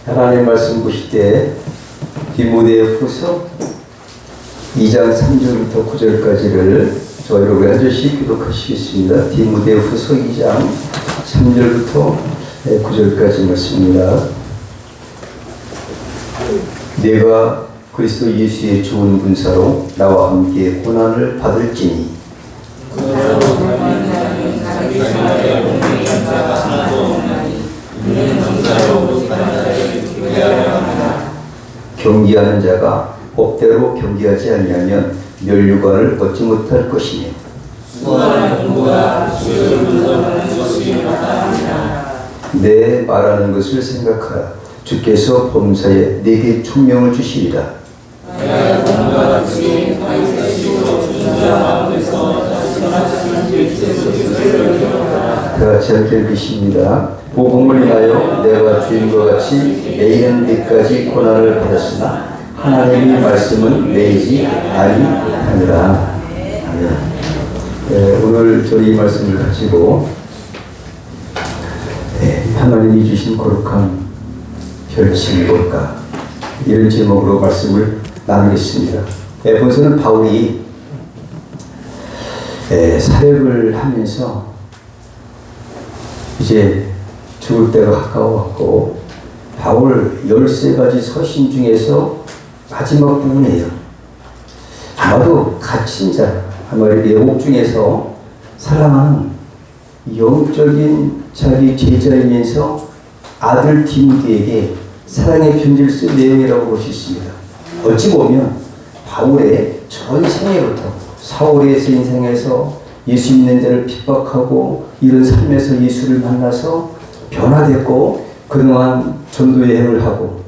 하나님 말씀 보실 때 디모데후서 2장 3절부터 9절까지를 저희 여러분 한 절씩 기록하시겠습니다. 디모데후서 2장 3절부터 9절까지 말씀입니다. 내가 그리스도 예수의 좋은 군사로 나와 함께 고난을 받을지니 경기하는 자가 법대로 경기하지 아니하면 멸류관을 얻지 못할 것이며 내 말하는 것을 생각하라. 주께서 범사에 내게 총명을 주시리라. 다 같이 함께 읽으십니다. 복음을 인하여 내가 주인과 같이 매이는 데까지 고난을 받았으나 하나님의 말씀은 매이지 아니하니라. 아멘. 오늘 저는 이 말씀을 가지고 하나님이 주신 거룩한 별칭이 뭘까? 이런 제목으로 말씀을 나누겠습니다. 본서는 바울이 사역을 하면서 이제 죽을 때가 가까워왔고 바울 13가지 서신 중에서 마지막 부분이에요. 아마도 갇힌 자, 아마 예복 중에서 사랑하는 영적인 자기 제자이면서 아들 디모데에게 사랑의 편지를 쓴 내용이라고 볼 수 있습니다. 어찌 보면 바울의 전 생애부터 사울의 인생에서 예수 믿는 자를 핍박하고 이런 삶에서 예수를 만나서 변화됐고 그동안 전도 여행을 하고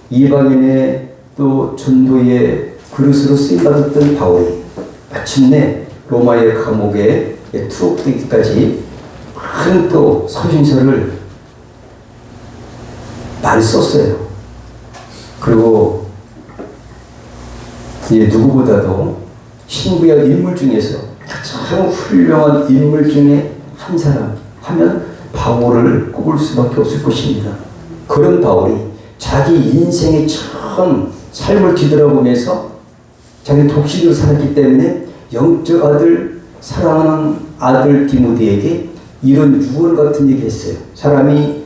이방인의 또 전도의 그릇으로 쓰임받았던 바울이 마침내 로마의 감옥에 투옥되기까지 큰 또 서신서를 많이 썼어요. 그리고 이제 누구보다도 신구약 인물 중에서 가장 훌륭한 인물 중에 한 사람 하면 바울을 꼽을 수밖에 없을 것입니다. 그런 바울이 자기 인생의 처음 삶을 뒤돌아보면서 자기 독신으로 살았기 때문에 영적 아들, 사랑하는 아들 디모데에게 이런 유언 같은 얘기 했어요. 사람이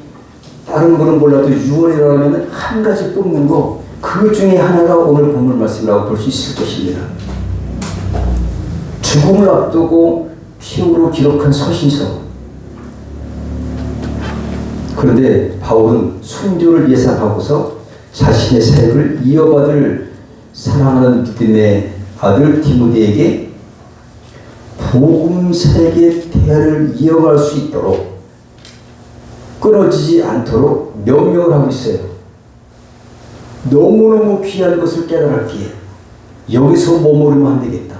다른 거는 몰라도 유언이라고 하면 한 가지 뽑는 거, 그 중에 하나가 오늘 본문 말씀이라고 볼 수 있을 것입니다. 죽음을 앞두고 피으로 기록한 서신서. 그런데 바울은 순교를 예상하고서 자신의 사역을 이어받을 사랑하는 믿음의 아들 디모데에게 복음 사역의 대화를 이어갈 수 있도록 끊어지지 않도록 명령을 하고 있어요. 너무너무 귀한 것을 깨달았기에 여기서 머무르면 안 되겠다.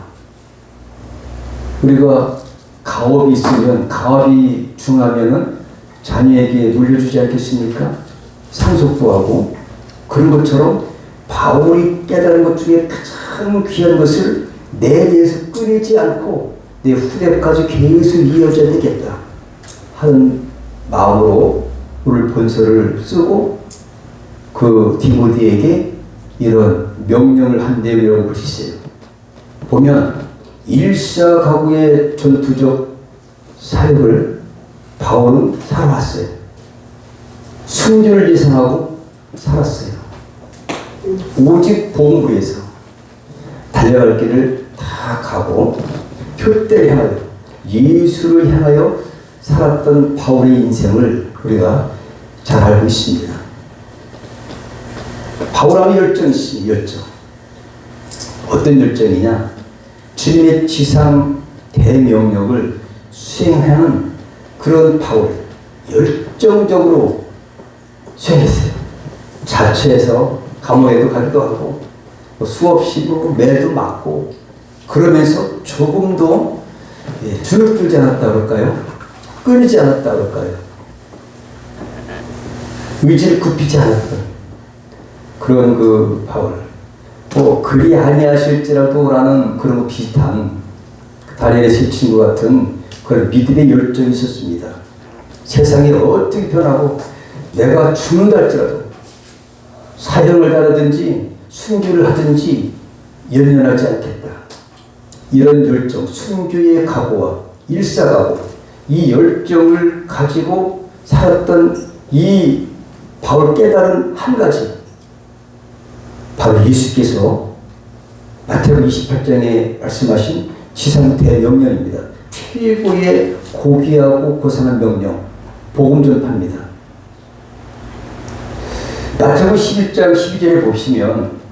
우리가 가업이 있으면 가업이 중하면은 자녀에게 물려주지 않겠습니까? 상속도 하고 그런 것처럼 바울이 깨달은 것 중에 가장 귀한 것을 내 내에서 끊이지 않고 내 후대까지 계속 이어져야 되겠다 하는 마음으로 오늘 본서를 쓰고 그 디모데에게 이런 명령을 한 내용이라고 볼 수 있어요. 보면 일사가구의 전투적 사역을 바울은 살아왔어요. 순교를 예상하고 살았어요. 오직 복음을 위해서 달려갈 길을 다 가고 표대를 향하여 예수를 향하여 살았던 바울의 인생을 우리가 잘 알고 있습니다. 바울함의 열정이 있습니다. 열정. 어떤 열정이냐? 주님의 지상 대명령을 수행하는 그런 바울 열정적으로 수행했어요. 자처해서 감옥에도 가기도 하고 수없이 매도 맞고 그러면서 조금도 주눅들지 않았다 그럴까요? 끊이지 않았다 그럴까요? 의지를 굽히지 않았던 그런 그 바울. 그리 아니하실지라도 라는 그런 거 비슷한 다리에 스친 것 같은 그런 믿음의 열정이 있었습니다. 세상이 어떻게 변하고 내가 죽는다 할지라도 사형을 달하든지 순교를 하든지 연연하지 않겠다. 이런 열정, 순교의 각오와 일사각오, 이 열정을 가지고 살았던 이 바울 깨달은 한 가지, 바로 예수께서 마태복음 28장에 말씀하신 지상 대명령입니다. 최고의 고귀하고 고상한 명령, 복음 전파입니다. 마태복음 11장 12절에 보시면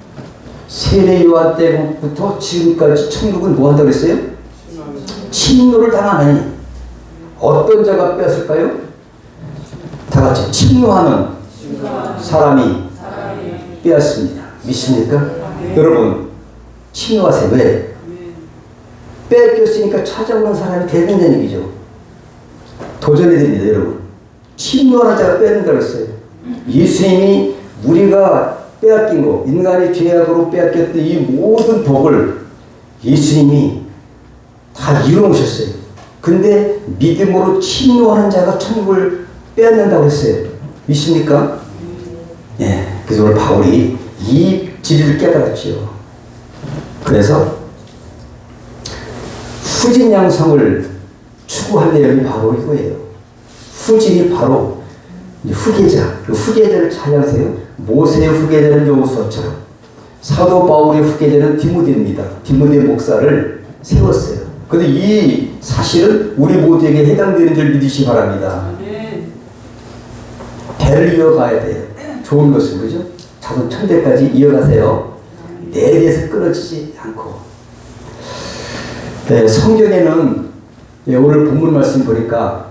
세례 요한 때부터 지금까지 천국은 뭐 한다고 했어요? 침노를 당하나니 어떤 자가 빼앗을까요? 다 같이 침노하는 사람이 빼앗습니다. 믿습니까? 여러분 침노하세요. 왜? 뺏겼으니까 찾아오는 사람이 되는다는 얘기죠. 도전이 됩니다. 여러분 침노하는 자가 빼앗는다고 했어요. 예수님이 우리가 빼앗긴 거, 인간의 죄악으로 빼앗겼던 이 모든 복을 예수님이 다 이루어오셨어요. 근데 믿음으로 침노하는 자가 천국을 빼앗는다고 했어요. 믿습니까? 예. 그래서 오늘 바울이 이 진리를 깨달았죠. 그래서 후진양성을 추구한 내용이 바로 이거예요. 후진이 바로 후계자, 그 후계자를 찾아세요. 모세의 후계자는 여호수아처럼 사도 바울의 후계자는 디모데입니다. 디모데 목사를 세웠어요. 그런데 이 사실은 우리 모두에게 해당되는 줄 믿으시기 바랍니다. 배를 이어가야 돼요. 좋은 것은 그죠? 자손 천대까지 이어가세요. 내 대해서 끊어지지 않고. 네, 성경에는 오늘 본문 말씀 보니까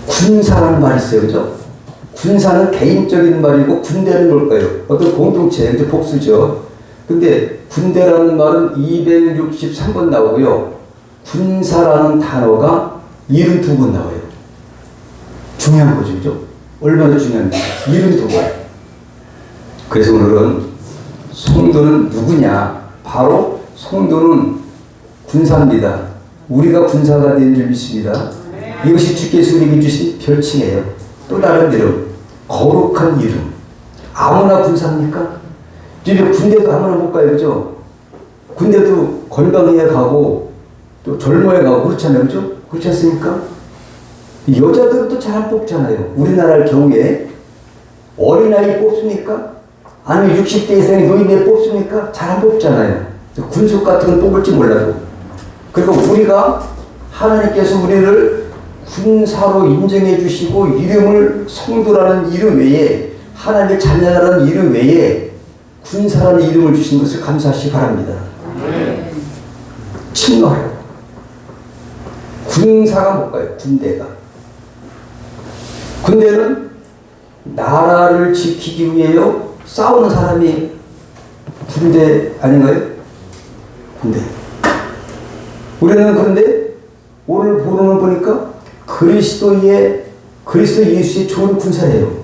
군사라는 말이 있어요. 그죠? 군사는 개인적인 말이고 군대는 뭘까요? 어떤 공동체, 복수죠. 근데 군대라는 말은 263번 나오고요. 군사라는 단어가 72번 나와요. 중요한 거죠. 그죠? 얼마나 중요한지. 72번. 그래서 오늘은 성도는 누구냐? 바로 성도는 군사입니다. 우리가 군사가 된 줄 믿습니다. 이것이 주께서 우리에게 주신 별칭이에요. 또 다른 이름, 거룩한 이름. 아무나 군사입니까? 지금 군대도 아무나 못 가요. 그죠? 군대도 건강해야 가고 또 젊어야 가고 그렇잖아요. 그죠? 그렇지 않습니까? 여자들은 또 잘 안 뽑잖아요. 우리나라의 경우에 어린아이 뽑습니까? 아니면 60대 이상의 노인네 뽑습니까? 잘 안 뽑잖아요. 군속 같은 건 뽑을지 몰라도. 그리고 우리가 하나님께서 우리를 군사로 인정해 주시고 이름을 성도라는 이름 외에 하나님의 자녀라는 이름 외에 군사라는 이름을 주신 것을 감사하시기 바랍니다. 침노하라고. 군사가 뭘까요? 군대가. 군대는 나라를 지키기 위해요 싸우는 사람이 군대 아닌가요? 군대. 우리는 그런데 오늘 보는 걸 보니까 그리스도 예수의 좋은 군사래요.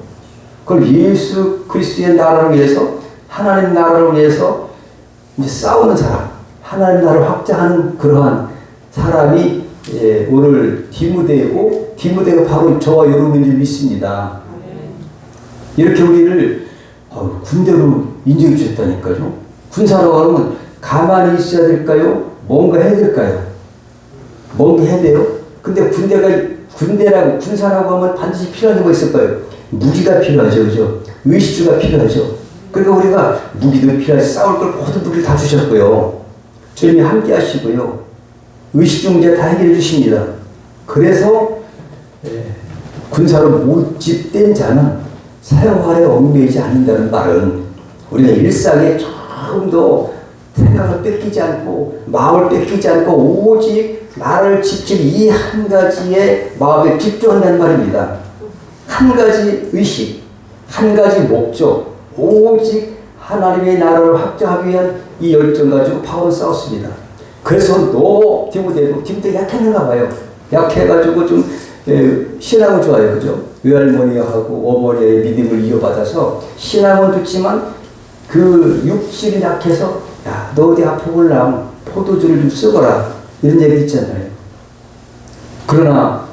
그걸 예수 그리스도의 나라를 위해서, 하나님 나라를 위해서 이제 싸우는 사람, 하나님 나라를 확장하는 그러한 사람이 오늘 디모데이고, 디모데가 바로 저와 여러분인 줄 믿습니다. 이렇게 우리를 군대로 인정해 주셨다니까요. 군사라고 하면 가만히 있어야 될까요? 뭔가 해야 될까요? 뭔가 해야 돼요? 근데 군대라고, 군사라고 하면 반드시 필요한 게 뭐 있을까요? 무기가 필요하죠. 그죠? 의식주가 필요하죠. 그러니까 우리가 무기도 필요하지, 싸울 걸 모든 무기를 다 주셨고요. 주님이 함께 하시고요. 의식주 문제 다 해결해 주십니다. 그래서 군사로 모집된 자는 사형활에 얽매이지 않는다는 말은 우리가 일상에 조금 더 생각을 뺏기지 않고 마음을 뺏기지 않고 오직 나를 지킬 이 한 가지에 마음에 집중한다는 말입니다. 한 가지 의식, 한 가지 목적, 오직 하나님의 나라를 확장하기 위한 이 열정 가지고 바울은 싸웠습니다. 그래서 너 디모데 약했는가 봐요. 약해가지고 좀 신앙은 좋아요. 그죠? 외할머니하고 어머니의 믿음을 이어받아서 신앙은 좋지만 그 육질이 약해서 야, 너 어디 아프걸랑 포도주를 좀 쓰거라 이런 얘기 있잖아요. 그러나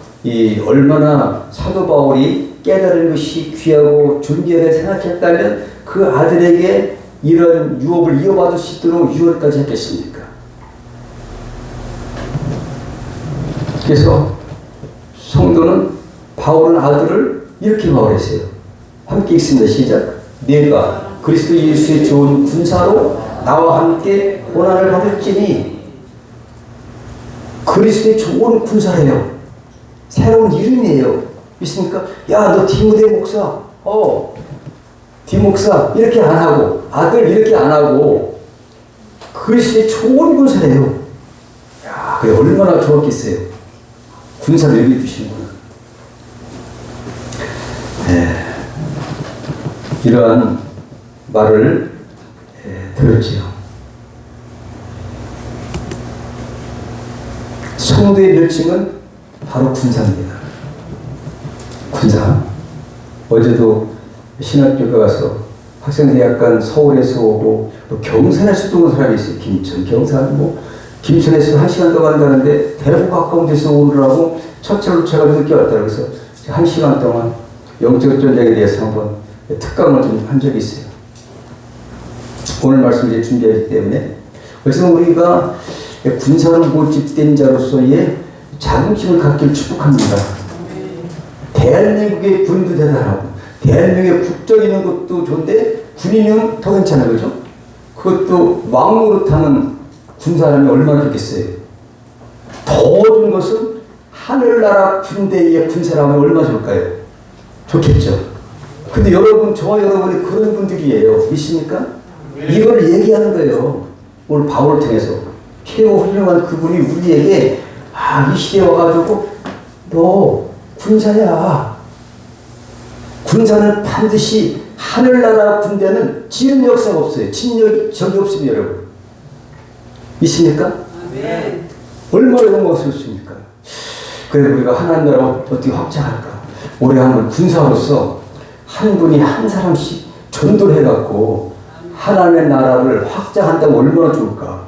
얼마나 사도 바울이 깨달은 것이 귀하고 존귀하게 생각했다면 그 아들에게 이런 유업을 이어받을 수 있도록 유언까지 했겠습니까? 그래서 성도는 바울은 아들을 이렇게 말했어요. 함께 읽습니다. 시작. 내가 그리스도 예수의 좋은 군사로 나와 함께 고난을 받을지니. 그리스도의 좋은 군사래요. 새로운 이름이에요. 믿습니까? 야, 너 디모데 목사, 디목사 이렇게 안 하고, 아들 이렇게 안 하고, 그리스도의 좋은 군사래요. 야, 그게 얼마나 좋았겠어요. 군사를 여기 주시는구나. 이러한 말을 들었지요. 성도의 멸칭은 바로 군사입니다. 군사. 어제도 신학교가 가서 학생대학간 서울에서 오고 또 경산에서도 온 사람이 있어요. 김천, 경산, 김천에서 1시간 더 간다는데 대구 가까운 데서 오느라고 첫 차로 차가 늦게 왔다. 그래서 1시간 동안 영적 전쟁에 대해서 한번 특강을 좀 한 적이 있어요. 오늘 말씀 이제 준비하기 때문에. 그래서 우리가 군사로 모집된 자로서의 자긍심을 갖길 축복합니다. 대한민국의 군도 대단하고, 대한민국의 국적 있는 것도 좋은데, 군인은 더 괜찮아요. 그죠? 그것도 왕노릇하는 군사라면 얼마나 좋겠어요. 더 좋은 것은 하늘나라 군대의 군사라면 얼마나 좋을까요? 좋겠죠. 근데 여러분, 저와 여러분이 그런 분들이에요. 믿습니까? 이걸 얘기하는 거예요. 오늘 바울을 통해서. 최고 훌륭한 그분이 우리에게, 이 시대에 와가지고, 너 군사야. 군사는 반드시 하늘나라 군대는 지은 역사가 없어요. 진 적이 없습니다, 여러분. 있습니까? 네. 얼마나 영광스럽습니까? 그래서 우리가 하나님 나라 어떻게 확장할까? 올해 한번 군사로서 한 분이 한 사람씩 전도를 해갖고 하나님의 나라를 확장한다면 얼마나 좋을까?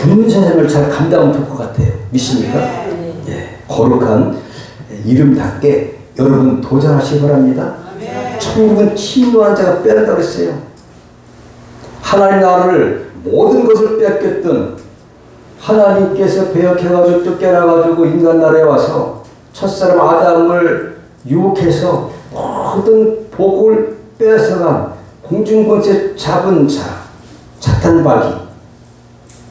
군사생을 잘 감당하면 좋을 것 같아요. 믿습니까? 예, 거룩한 이름답게 여러분 도전하시기 바랍니다. 천국은 침노한 자가 빼앗는다고 했어요. 하나님 나라를 모든 것을 뺏겼던 하나님께서 배역해가지고 쫓겨나가지고 인간 나라에 와서 첫사람 아담을 유혹해서 모든 복을 빼앗아간 공중권세 잡은 자 사탄마귀,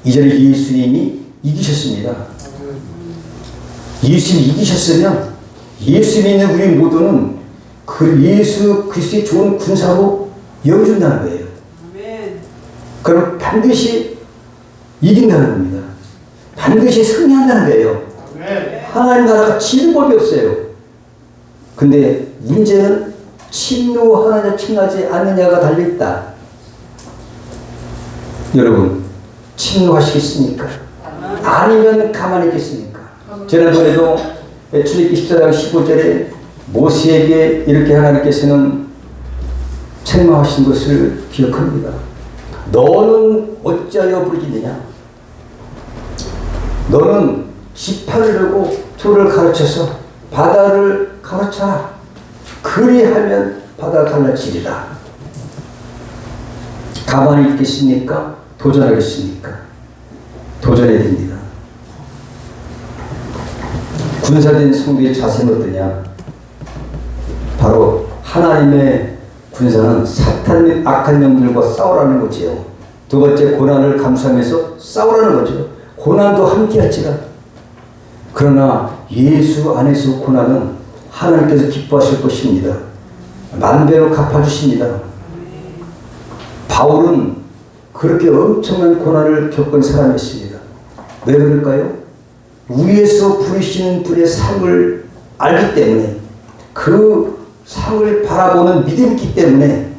이전에 예수님이 이기셨습니다. 예수님이 이기셨으면 예수 믿는 우리 모두는 그 예수 그리스도의 좋은 군사로 여겨준다는 거예요. 그럼 반드시 이긴다는 겁니다. 반드시 승리한다는 거예요. 하나님 나라가 지는 법이 없어요. 근데 문제는 침노하느냐 침노하지 않느냐가 달려있다. 여러분, 침노하시겠습니까? 아니면 가만히 있겠습니까? 지난번에도 출애굽기 14장 15절에 모세에게 이렇게 하나님께서는 책망하신 것을 기억합니다. 너는 어찌하여 부르짖느냐? 너는 지파를 내고 조를 가르쳐서 바다를 가르쳐라. 그리하면 바다가 갈라지리라. 가만히 있겠습니까? 도전하겠습니까? 도전해야 됩니다. 군사된 성도의 자세는 어떠냐? 바로 하나님의 군사는 사탄 및 악한 영들과 싸우라는 거지요. 두 번째, 고난을 감수하면서 싸우라는 거죠. 고난도 함께할지라. 그러나 예수 안에서 고난은 하나님께서 기뻐하실 것입니다. 만배로 갚아주십니다. 바울은 그렇게 엄청난 고난을 겪은 사람이었습니다. 왜 그럴까요? 위에서 부르시는 분의 상을 알기 때문에, 그 상을 바라보는 믿음이 있기 때문에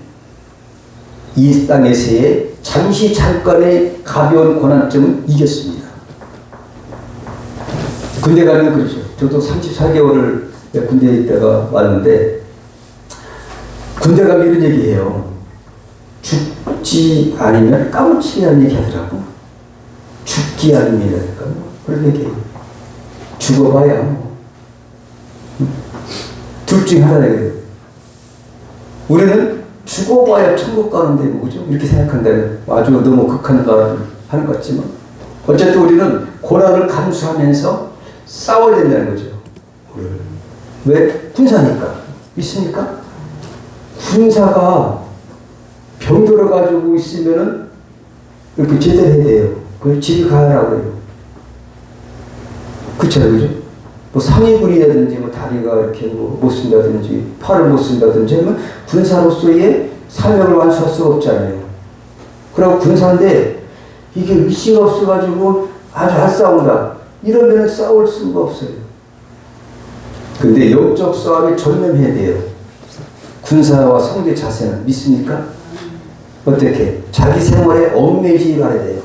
이 땅에서의 잠시 잠깐의 가벼운 고난점은 이겼습니다. 군대 가면 그렇죠. 저도 34개월을 군대에 있다가 왔는데, 군대 가면 이런 얘기해요. 죽지 않으면 까무치라는 얘기 하더라고. 죽기 아니면이랄까 그런 얘기해요. 죽어봐야 둘 중에 하나예요. 우리는 죽어봐야 천국 가는데 뭐죠? 이렇게 생각한다면 아주 너무 극한 말을 하는 것 같지만 어쨌든 우리는 고난을 감수하면서 싸워야 된다는 거죠. 왜? 군사니까. 믿습니까? 군사가 병들어가지고 있으면은 이렇게 제대로 해야 돼요. 그걸 집에 가라고 해요. 그쵸, 그죠? 뭐 상해군이라든지 뭐 다리가 이렇게 뭐 못 쓴다든지 팔을 못 쓴다든지 하면 군사로서의 사명을 완수할 수가 없잖아요. 그리고 군사인데 이게 의지가 없어가지고 아주 잘 싸운다. 이러면 싸울 수가 없어요. 근데 영적 싸움에 전념해야 돼요. 군사와 성대 자세는 믿습니까? 어떻게? 자기 생활에 얽매이지 말아야 돼요.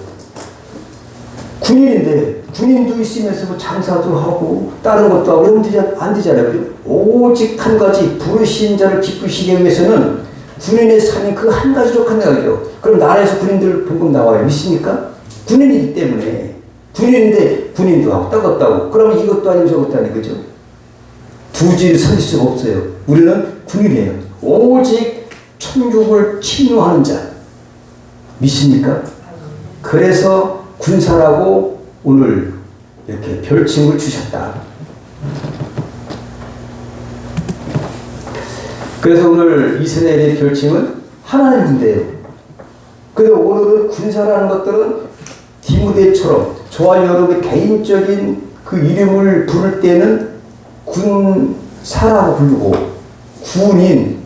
군인인데 군인도 있으면서 뭐 장사도 하고 다른 것도 하고 이러면 안 되잖아요. 오직 한 가지 부르신 자를 기쁘시게 위해서는 군인의 삶이 그 한 가지 족한다는 거죠. 그럼 나라에서 군인들 봉급 나와요. 믿습니까? 군인이기 때문에. 군인인데 군인도 하고 따갑다 하고 그러면 이것도 아니고 저것도 아니고 그죠? 두 질 설 수가 없어요. 우리는 군인이에요. 오직 천국을 침노하는 자. 믿습니까? 그래서 군사라고 오늘 이렇게 별칭을 주셨다. 그래서 오늘 이스라엘의 별칭은 하나님 군대예요. 그런데 오늘은 군사라는 것들은 디모데처럼 저와 여러분의 개인적인 그 이름을 부를 때는 군사라고 부르고 군인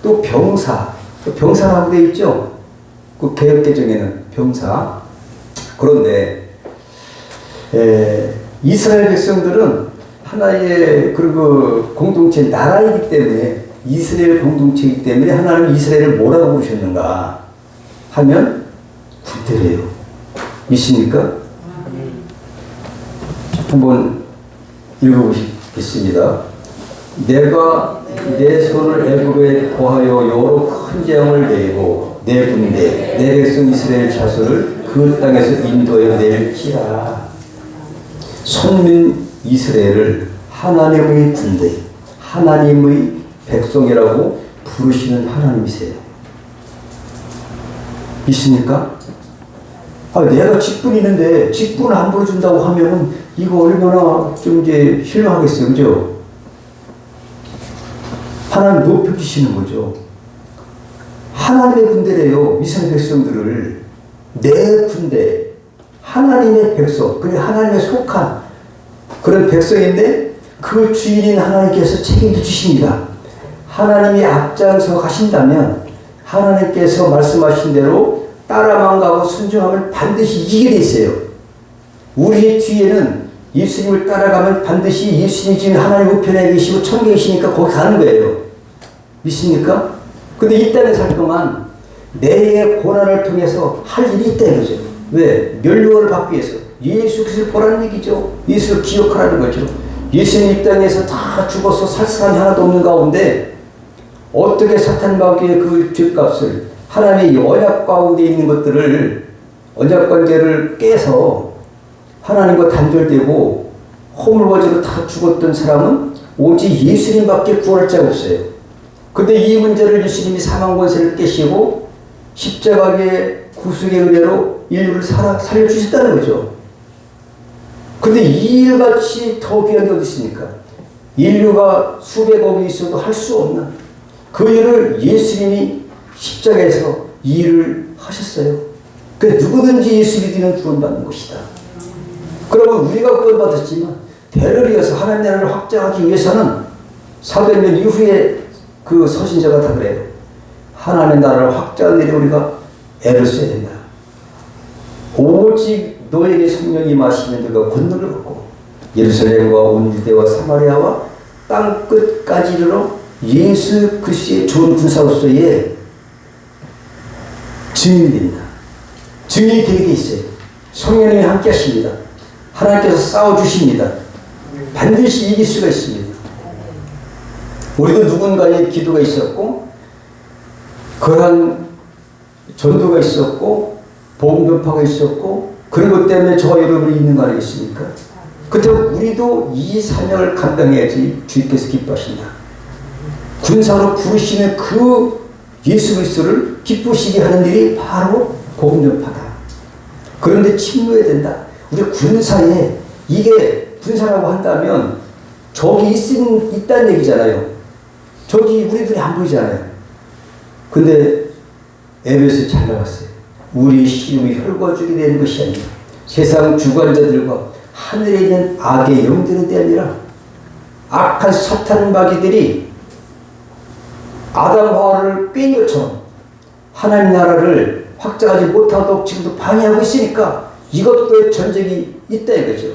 또 병사 또 병사라고 되어 있죠. 그 개혁개정에는 병사. 그런데 이스라엘 백성들은 하나의 그 공동체 나라이기 때문에 이스라엘 공동체이기 때문에 하나님 이스라엘을 뭐라고 부르셨는가 하면 군대래요. 믿습니까? 한번 읽어보시겠습니다. 내가 내 손을 애굽에 거하여 여러 큰 재앙을 내리고 내 군대 내 백성 이스라엘 자손을 그 땅에서 인도하여 낼지라. 선민 이스라엘을 하나님의 군대 하나님의 백성이라고 부르시는 하나님이세요. 믿습니까? 내가 직분이 있는데 직분을 안 불러준다고 하면은 이거 얼마나 좀 이제 실망하겠어요. 그죠? 하나님 높여주시는 거죠. 하나님의 군대래요. 이스라엘 백성들을. 내 군대. 하나님의 백성. 그게 하나님의 속한 그런 백성인데 그 주인인 하나님께서 책임도 주십니다. 하나님이 앞장서 가신다면 하나님께서 말씀하신 대로 따라만 가고 순종하면 반드시 이기게 돼 있어요. 우리의 뒤에는 예수님을 따라가면 반드시 예수님이 지금 하나님 우편에 계시고 천국에 계시니까 거기 가는 거예요. 믿습니까? 근데 이 땅에 살 동안 내의 고난을 통해서 할 일이 있다 이거죠. 왜? 멸류관을 받기 위해서. 예수 그리스도를 보라는 얘기죠. 예수를 기억하라는 거죠. 예수님 이 땅에서 다 죽어서 살 사람이 하나도 없는 가운데 어떻게 사탄 마귀의 그 죄값을 하나님의 언약 가운데 있는 것들을 언약 관계를 깨서 하나님과 단절되고 허물과제로 다 죽었던 사람은 오직 예수님밖에 구할 자가 없어요. 근데 이 문제를 예수님이 사망 권세를 깨시고 십자가의 구속의 은혜로 인류를 살려주셨다는 거죠. 근데 이 일같이 더 귀한 게 어디 있습니까? 인류가 수백억이 있어도 할 수 없는 그 일을 예수님이 십자가에서 이 일을 하셨어요. 그래서 누구든지 예수 믿으면 구원받는 것이다. 그러면 우리가 구원받았지만 대를 이어서 하나님 나라를 확장하기 위해서는 사도행전 이후에 그 서신자가 다 그래요. 하나님의 나라를 확장하는 일에 우리가 애를 써야 된다. 오직 너에게 성령이 임하시면 너가 권능을 얻고 예루살렘과 온 유대와 사마리아와 땅 끝까지 이르러 예수 그리스도의 좋은 군사로서의 증인이 된다. 증인이 되게 돼 있어요. 성령님이 함께 하십니다. 하나님께서 싸워주십니다. 반드시 이길 수가 있습니다. 우리도 누군가의 기도가 있었고 그러한 전도가 있었고 복음 전파가 있었고 그런 것 때문에 저와 여러분이 있는 거 아니겠습니까? 그때 우리도 이 사명을 감당해야지 주님께서 기뻐하신다. 군사로 부르시는 그 예수 그리스도를 기쁘시게 하는 일이 바로 복음 전파다. 그런데 침노해야 된다. 우리 군사에 이게 군사라고 한다면 적이 있다는 얘기잖아요. 적이 우리들이 안 보이잖아요. 근데 에베소에 잘 나왔어요. 우리 시름이 혈과죽이 되는 것이 아니라 세상 주관자들과 하늘에 있는 악의 영들에 대하니라. 악한 사탄 마귀들이 아담 하와를 꿰인 것처럼 하나님 나라를 확장하지 못하도록 지금도 방해하고 있으니까 이것과의 전쟁이 있다 이거죠.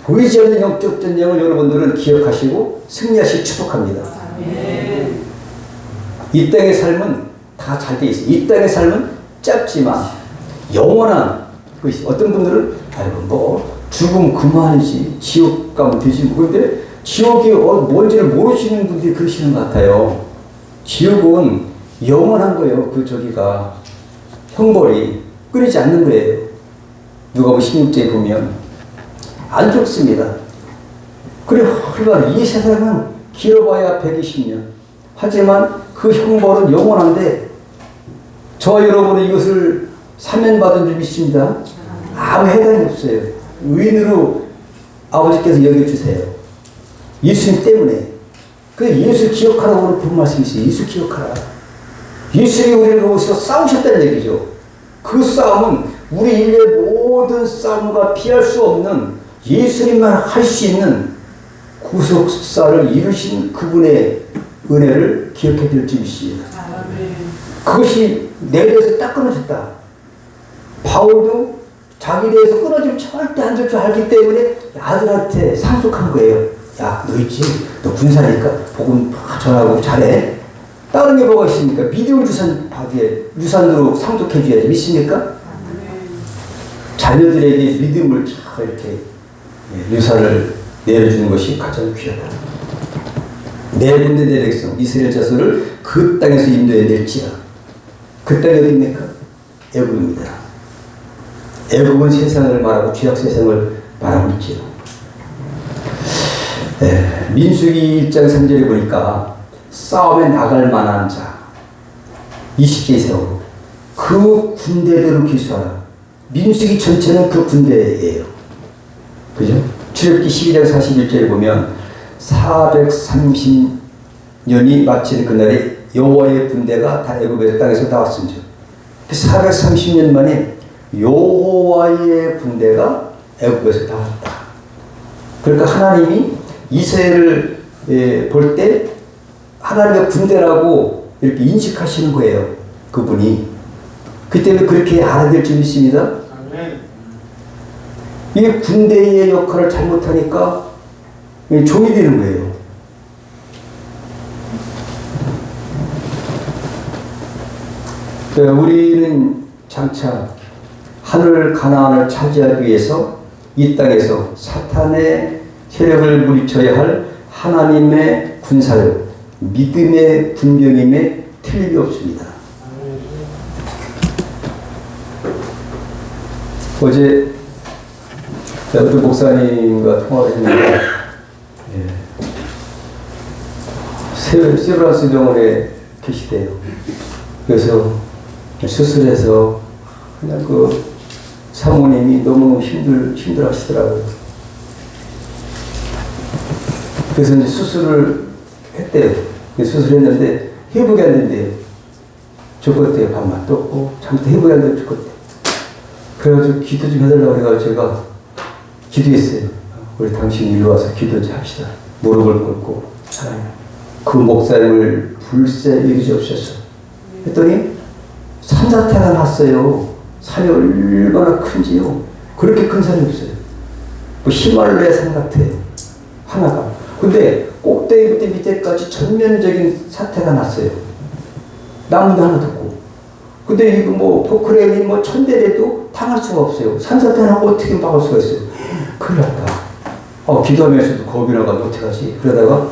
보이지 않는 영적 전쟁을 여러분들은 기억하시고 승리하시기 축복합니다. 이 땅의 삶은 다 잘 돼 있어요. 이 땅의 삶은 짧지만 영원한 것이, 어떤 분들은 아이고 뭐 죽으면 그만이지 지옥 가면 되지 뭐. 근데 지옥이 뭔지를 모르시는 분들이 그러시는 것 같아요. 지옥은 영원한 거예요. 그 저기가 형벌이 끊이지 않는 거예요. 누가복음 16장에 보면 안 죽습니다. 그리고 이 세상은 길어봐야 120년. 하지만 그 형벌은 영원한데 저와 여러분은 이것을 사면받은 줄 믿습니다. 아무 해당이 없어요. 의인으로 아버지께서 여겨주세요. 예수님 때문에. 그 예수 기억하라고 본 말씀이 있어요. 예수 기억하라. 예수님이 우리를 위해서 싸우셨다는 얘기죠. 그 싸움은 우리 인류의 모든 싸움과 피할 수 없는 예수님만 할 수 있는 구속사를 이루신 그분의 은혜를 기억해 드릴 줄 믿습니다. 그것이 내 대해서 딱 끊어졌다. 바울도 자기 대해서 끊어지면 절대 안 될 줄 알기 때문에 아들한테 상속한 거예요. 야, 너 있지? 너 군사니까 복음 전하고 잘해. 다른 게 뭐가 있습니까? 믿음을 유산으로 상속해 줘야지. 믿습니까? 자녀들에게 믿음을 잘 이렇게 유산을 내려주는 것이 가장 귀하다. 내 군대 내 백성 이스라엘 자손을 그 땅에서 인도해낼지라. 그 땅이 어디입니까? 애국입니다. 애국은 세상을 말하고 죄악 세상을 말하고 있지요. 민수기 1장 3절에 보니까 싸움에 나갈 만한 자 20개 세우고 그 군대대로 기수하라. 민수기 전체는 그 군대예요. 그죠? 출애굽기 12장 41절에 보면 430년이 마치는 그날에 여호와의 군대가 다 애굽의 땅에서 나왔습니다. 430년 만에 여호와의 군대가 애굽에서 나왔다. 그러니까 하나님이 이스라엘을 볼 때 하나님의 군대라고 이렇게 인식하시는 거예요. 그분이. 그 때문에 그렇게 알아들 줄 믿습니다. 이 군대의 역할을 잘못하니까 종이 되는 거예요. 우리는 장차 하늘 가나안을 차지하기 위해서 이 땅에서 사탄의 세력을 물리쳐야 할 하나님의 군사력, 믿음의 군병임에 틀림이 없습니다. 어제 어떤 목사님과 통화를 했는데 세브란스 병원에 계시대요. 그래서 수술해서 그냥 그 사모님이 너무너무 힘들어 하시더라고요. 그래서 이제 수술을 했대요. 수술했는데 회복이 안 된대요. 죽었대요. 밥만 떴고 잠도 회복이 안 되고 죽었대요. 그래가지고 기도 좀 해달라고 해가지고 제가 기도했어요. 우리 당신 일로 와서 기도 좀 합시다. 무릎을 꿇고 하나님 그 목사님을 불새 일으키옵소서 했더니 산사태가 났어요. 산이 얼마나 큰지요. 그렇게 큰 산이 없어요. 뭐 히말라야 산 같아요. 하나가. 근데 꼭대기부터 밑에까지 전면적인 사태가 났어요. 나무도 하나도 없고. 근데 이거 뭐 포크레인이 뭐 1000대래도 당할 수가 없어요. 산사태는 어떻게 막을 수가 있어요. 큰일 났다. 기도하면서도 겁이 나가지고 어떡하지? 그러다가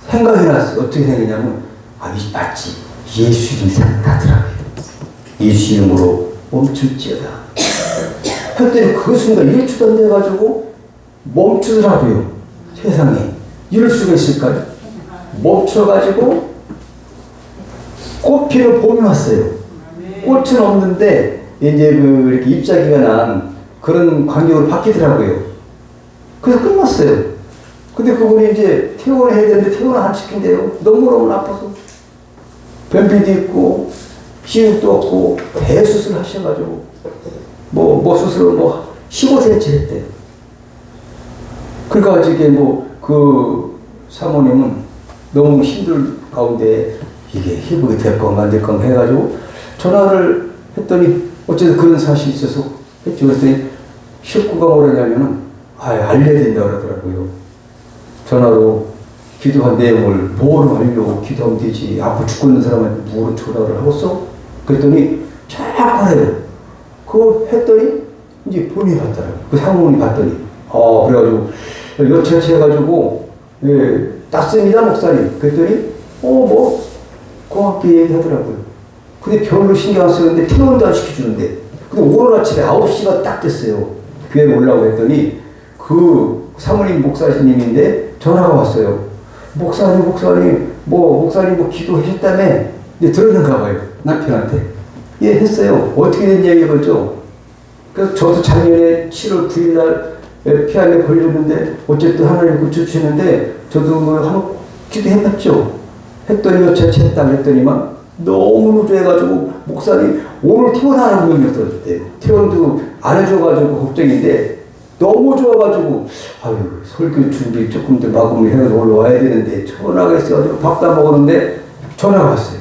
생각이 났어요. 어떻게 생겼냐면 이 맞지. 예수 이름 생각나더라고요. 예수 이름으로 멈출지어다. 했더니 그 순간 1초도 안 돼가지고 멈추더라고요. 세상에. 이럴 수가 있을까요? 멈춰가지고 꽃피는 봄이 왔어요. 꽃은 없는데 이제 이렇게 잎사귀가 난 그런 광경으로 바뀌더라고요. 그래서 끝났어요. 근데 그분이 이제 퇴원을 해야 되는데 퇴원을 안 시킨대요. 너무너무 아파서. 변비도 있고, 시육도 없고, 대수술 하셔가지고, 수술을 15cm 했대요. 그러니까 이게 그 사모님은 너무 힘들 가운데 이게 회복이 될 건가 안 될 건가 해가지고 전화를 했더니 어쨌든 그런 사실이 있어서 했죠. 그랬더니 식구가 뭐라냐면은 알려야 된다고 그러더라고요. 전화로 기도한 내용을 뭐로 하려고 기도하면 되지. 아파 죽고 있는 사람한테 뭐로 전화를 하고서 그랬더니 쫙 하래요. 그거 했더니 이제 본인이 봤더라고요. 그 사모님이 봤더니 그래가지고 여차치해가지고 땄습니다 목사님. 그랬더니 고맙게 얘기하더라고요. 근데 별로 신경 안 쓰는데 퇴원도 안 시켜주는데 근데 오늘 아침에 9시가 딱 됐어요. 교회에 올라오고 했더니 그 사모님 목사님인데 전화가 왔어요. 목사님 목사님 기도하셨다며 이제 들었는가 봐요. 남편한테. 예, 했어요. 어떻게 된 얘기겠죠? 그래서 저도 작년에 7월 9일 날 폐암에 걸렸는데 어쨌든 하나님 고쳐주시는데 저도 기도해봤죠. 했더니 여차치했다 그랬더니만 너무 좋아해가지고 목사님 오늘 퇴원하는 분이 없었대요. 퇴원도 안 해줘가지고 걱정인데 너무 좋아가지고 설교 준비 조금 더 마감을 해서 올라와야 되는데 전화가 있어가지고 밥도 안 먹었는데 전화가 왔어요.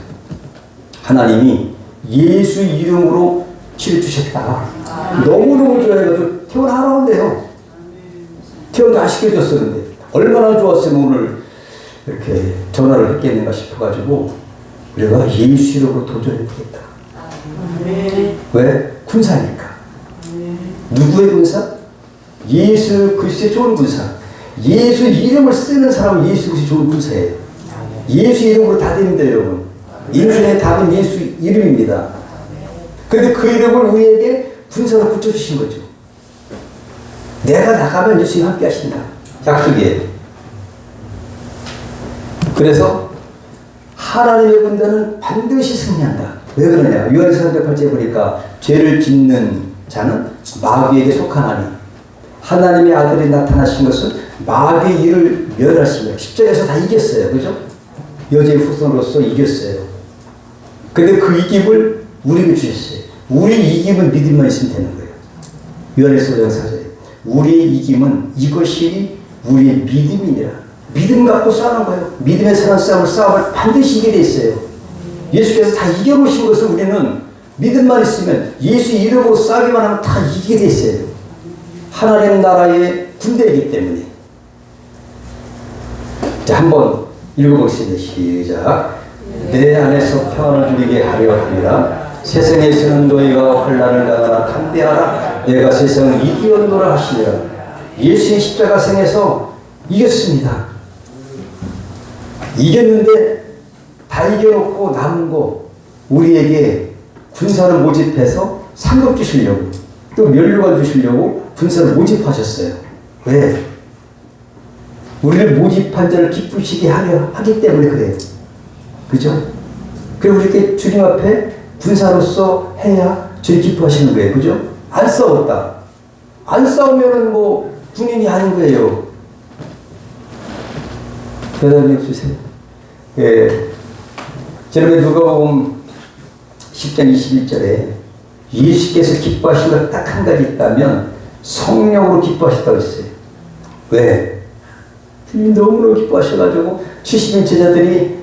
하나님이 예수 이름으로 치료 주셨다. 너무너무 좋아해가지고 퇴원하라고 한대요. 퇴원도 안 시켜줬었는데 얼마나 좋았으면 오늘 이렇게 전화를 했겠는가 싶어가지고 우리가 예수 이름으로 도전해보겠다. 왜? 군사니까. 누구의 군사? 예수 그리스도의 좋은 군사. 예수 이름을 쓰는 사람은 예수 그리스도의 좋은 군사예요. 예수 이름으로 다 됩니다, 여러분. 인생의 답은 예수 이름입니다. 그런데 그 이름을 우리에게 군사로 붙여주신 거죠. 내가 나가면 예수님 함께 하신다. 약속이에요. 그래서 하나님의 군대는 반드시 승리한다. 왜 그러냐? 요한일서 3:8절에 보니까 죄를 짓는 자는 마귀에게 속하나니 하나님의 아들이 나타나신 것은 마귀의 일을 멸하시며 십자가에서 다 이겼어요. 그죠? 여자의 후손으로서 이겼어요. 근데 그 이김을 우리에게 주셨어요. 우리 이김은 믿음만 있으면 되는 거예요. 요한일서 5:4절에 우리의 이김은 이것이 우리의 믿음이니라. 믿음 갖고 싸우는 거예요. 믿음에 사는 싸움을 반드시 이기게 돼 있어요. 예수께서 다 이겨놓으신 것을 우리는 믿음만 있으면 예수 이름으로 싸우기만 하면 다 이기게 돼 있어요. 하나님 나라의 군대이기 때문에. 자, 한번 읽어보겠습니다. 시작. 내 안에서 평안을 누리게 하려 합니다. 세상에서는 너희가 환난을 당하나 담대하라. 내가 세상을 이기었노라 하시니라. 예수의 십자가 생에서 이겼습니다. 이겼는데 다 이겨놓고 남은 거 우리에게 군사를 모집해서 상급 주시려고 또 면류관 주시려고 군사를 모집하셨어요. 왜? 우리를 모집한 자를 기쁘시게 하기 때문에 그래요. 그죠? 그리고 이렇게 주님 앞에 군사로서 해야 주님 기뻐하시는 거예요. 그죠? 안 싸웠다. 안 싸우면은 군인이 아닌 거예요. 대답해 주세요. 예. 지난번에 누가복음 10장 21절에 예수께서 기뻐하신 것 딱 한 가지 있다면 성령으로 기뻐하셨다고 했어요. 왜? 너무너무 기뻐하셔가지고 70인 제자들이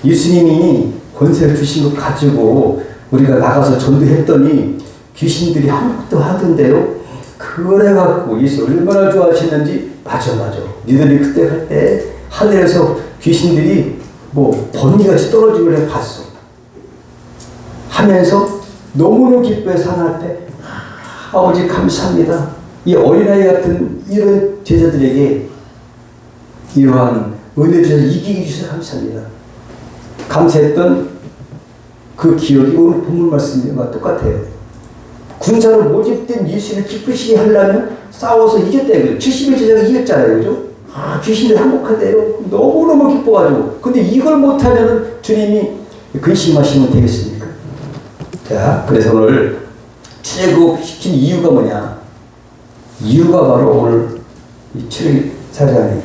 예수님이 권세를 주신 것 가지고 우리가 나가서 전도했더니 귀신들이 아무것도 하던데요. 그래갖고 예수 얼마나 좋아하시는지 맞아. 니들이 그때 할 때 하늘에서 귀신들이 번개같이 떨어지는 걸 봤어. 하면서 너무너무 기뻐해서 하나님 앞에 아버지 감사합니다. 이 어린아이 같은 이런 제자들에게 이러한 은혜 주셔서 이기게 주셔서 감사합니다. 감사했던 그 기억이 오늘 본문 말씀과 똑같아요. 군사로 모집된 예수를 기쁘시게 하려면 싸워서 이겼다 이거죠. 70일 제자가 이겼잖아요. 그죠? 귀신들 항복하대요. 너무너무 기뻐가지고. 근데 이걸 못하면 주님이 근심하시면 되겠습니까? 자, 그래서 오늘 출애굽 시킨 이유가 뭐냐? 이유가 바로 오늘 이 출애굽사장이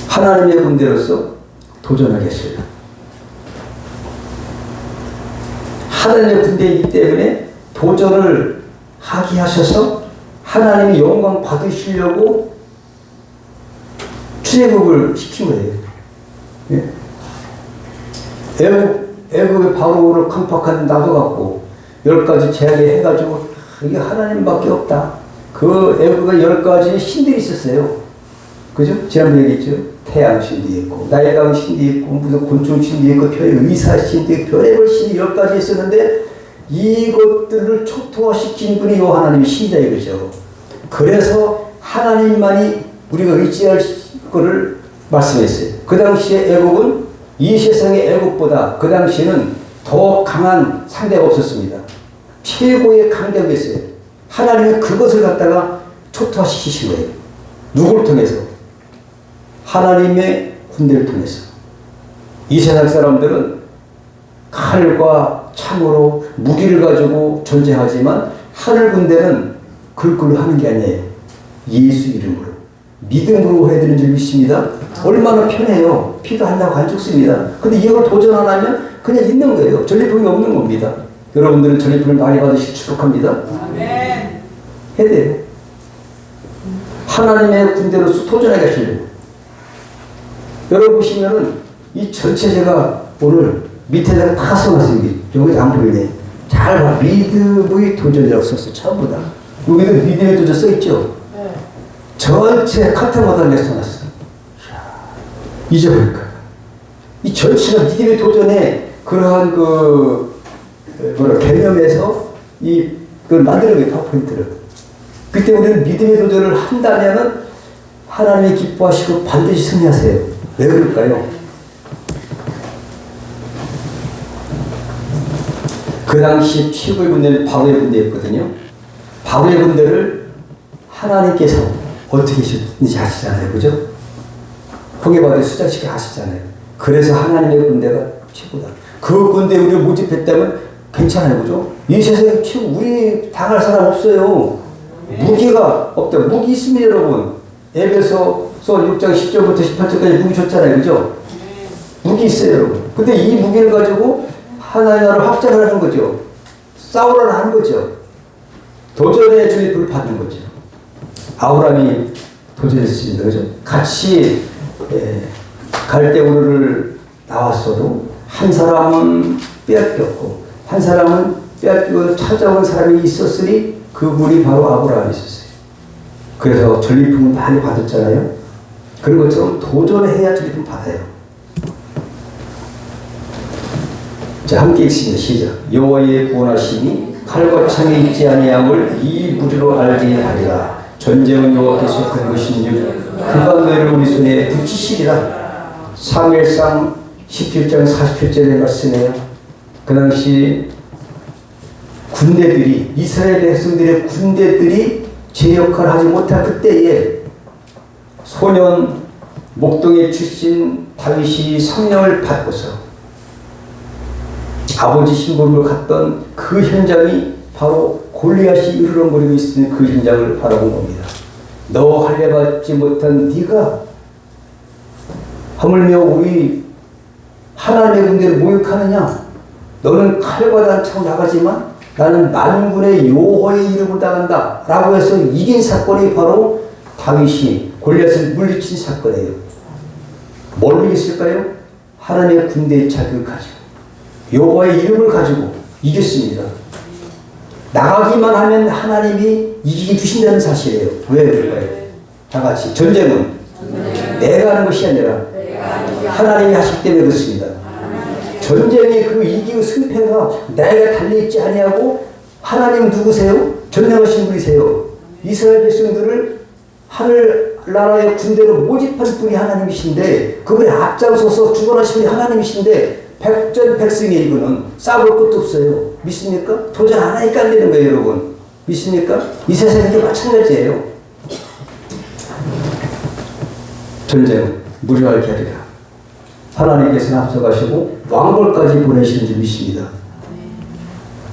하나님의 군대로서 도전하겠어요. 하나님의 군대이기 때문에 도전을 하게 하셔서 하나님의 영광 받으시려고 출애굽을 시킨 거예요. 예? 애굽의 바로를 깜빡한 놔둬갖고 10가지 제하게 해가지고 이게 하나님밖에 없다. 그 애굽에 10가지 신들이 있었어요. 그죠? 지난번에 얘기했죠. 태양 신도 있고 나일강 신도 있고 무슨 곤충 신도 있고 별의 의사 신도 있고 별의별 신이 10가지 있었는데 이것들을 초토화시킨 분이 요 하나님의 신이다 이거죠. 그래서 하나님만이 우리가 의지할 거를 말씀했어요. 그 당시에 애굽은 이 세상의 애굽보다 그 당시에는 더 강한 상대가 없었습니다. 최고의 강대국이었어요. 하나님은 그것을 갖다가 초토화시키신 거예요. 누구를 통해서? 하나님의 군대를 통해서. 이 세상 사람들은 칼과 창으로 무기를 가지고 전쟁하지만 하늘 군대는 그걸로 하는 게 아니에요. 예수 이름으로 믿음으로 해야 되는 줄 믿습니다. 얼마나 편해요. 피도 한다고 안 죽습니다. 근데 이걸 도전 안 하면 그냥 있는 거예요. 전리품이 없는 겁니다. 여러분들은 전리품을 많이 받으시기 축복합니다. 아멘. 해야 돼요. 하나님의 군대로서 도전해 가시려고. 여러분 보시면은 이 전체 제가 오늘 밑에다가 다 써놨어요. 여기 안 보이네. 잘 봐. 믿음의 도전이라고 썼어요. 처음부 다. 여기도 믿음의 도전 써있죠? 네. 전체 카테마다 내 써놨어요. 잊어버릴까. 이 전체가 믿음의 도전에 그러한 개념에서 그걸 만드는 거예요. 파워포인트를. 그때 우리는 믿음의 도전을 한다면은 하나님이 기뻐하시고 반드시 승리하세요. 왜 그럴까요? 그 당시 최고의 군대는 바로의 군대였거든요. 바로의 군대를 하나님께서 어떻게 하셨는지 아시잖아요. 그죠? 포개받을 수장시켜 하시잖아요. 그래서 하나님의 군대가 최고다. 그 군대에 우리를 모집했다면 괜찮아요. 그죠? 이 세상에 우리 당할 사람 없어요. 무기가 없다. 무기 있습니다, 여러분. 에베소서 6장 10절부터 18절까지 무기 줬잖아요. 그죠? 무기 있어요, 여러분. 근데 이 무기를 가지고 하나의 나라를 확장하는 거죠. 싸우라는 하는 거죠. 도전의 주입을 받는 거죠. 아브라함이 도전했습니다. 그죠? 같이 갈대우르를 나왔어도 한 사람은 빼앗겼고 한 사람은 빼앗기고 찾아온 사람이 있었으니 그분이 바로 아브라함이 있었어요. 그래서 전리품을 많이 받았잖아요. 그런 것처럼 도전해야 전리품 받아요. 자, 함께 읽습니다. 시작. 여호와의 구원하심이 칼과 창에 있지 아니함을 이 무리로 알게 하리라. 전쟁은 여호와께서 속한 것인즉 그가 너희를 우리 손에 붙이시리라. 사무엘상 17장 47절의 말씀이에요. 그 당시 군대들이 이스라엘 백성들의 군대들이 제 역할을 하지 못한 그때에 소년 목동의 출신 다윗이 성령을 받고서 아버지 심부름을 갔던 그 현장이 바로 골리앗이 으르렁거리고 있는 그 현장을 바라본 겁니다. 너 할례받지 못한 네가 하물며 우리 하나님의 군대를 모욕하느냐? 너는 칼과 단창으로 나가지만 나는 만군의 여호와의 이름으로 나간다 라고 해서 이긴 사건이 바로 다윗이 골리앗을 물리친 사건이에요. 뭘 이겼을까요? 하나님의 군대의 자격을 가지고 여호와의 이름을 가지고 이겼습니다. 나가기만 하면 하나님이 이기게 주신다는 사실이에요. 왜 그럴까요? 다 같이 전쟁은 내가 하는 것이 아니라 하나님이 하시기 때문에 그렇습니다. 전쟁의 그 이기고 승패가 내가 달려있지 아니하고 하나님 누구세요? 전쟁하신 분이세요. 이스라엘 백성들을 하늘나라의 군대로 모집한 분이 하나님이신데 그분이 앞장서서 주관하신 분이 하나님이신데 백전백승의 이거는 싸울 것도 없어요. 믿습니까? 도전 안 하니까 안 되는 거예요, 여러분. 믿습니까? 이 세상에도 마찬가지예요. 전쟁은 무료하게 하리라. 하나님께서는 앞서가시고 왕벌까지 보내시는 줄 믿습니다.